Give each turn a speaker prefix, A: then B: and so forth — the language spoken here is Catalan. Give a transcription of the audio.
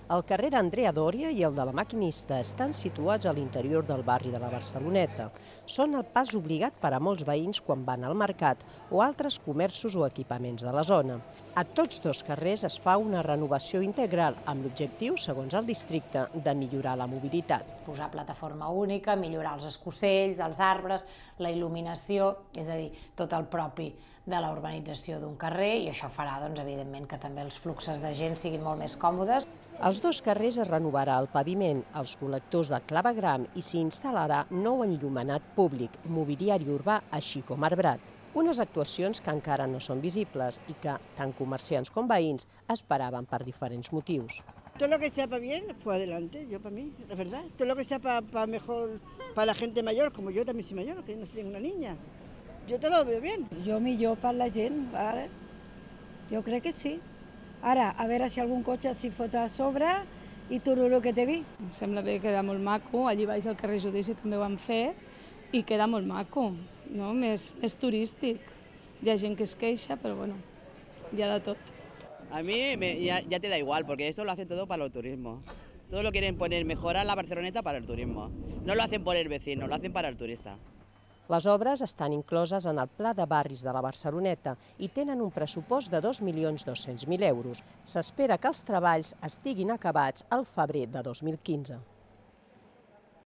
A: El carrer d'Andrea Doria i el de la Maquinista estan situats a l'interior del barri de la Barceloneta. Són el pas obligat per a molts veïns quan van al mercat o altres comerços o equipaments de la zona. A tots dos carrers es fa una renovació integral amb l'objectiu, segons el districte, de millorar la mobilitat.
B: Posar plataforma única, millorar els escossells, els arbres, la il·luminació, és a dir, tot el propi de la urbanització d'un carrer, i això farà, evidentment, que també els fluxos de gent siguin molt més còmodes.
A: Als dos carrers es renovarà el paviment, els col·lectors de clavegram i s'hi instal·larà nou enllumenat públic, mobiliari urbà, així com arbrat. Unes actuacions que encara no són visibles i que tant comerciants com veïns esperaven per diferents motius.
C: Todo lo que sea para bien, pues adelante, yo para mí, la verdad. Todo lo que sea para mejor, para la gente mayor, como yo también soy mayor, que no soy una niña. Yo te lo veo bien.
D: Jo millor per la gent, vale? Jo crec que sí. Ara, a veure si algun cotxe s'hi fot a sobre i tururú que té vi.
E: Em sembla bé, queda molt maco. Allí baix al carrer Judici també ho han fet i queda molt maco, no? Més turístic. Hi ha gent que es queixa, però bueno, hi ha de tot.
F: A mí ya te da igual, porque esto lo hacen todo para el turismo. Todo lo quieren poner, mejorar la Barceloneta para el turismo. No lo hacen por el vecino, lo hacen para el turista.
A: Les obres estan incloses en el Pla de Barris de la Barceloneta i tenen un pressupost de 2.200.000 euros. S'espera que els treballs estiguin acabats al febrer de 2015.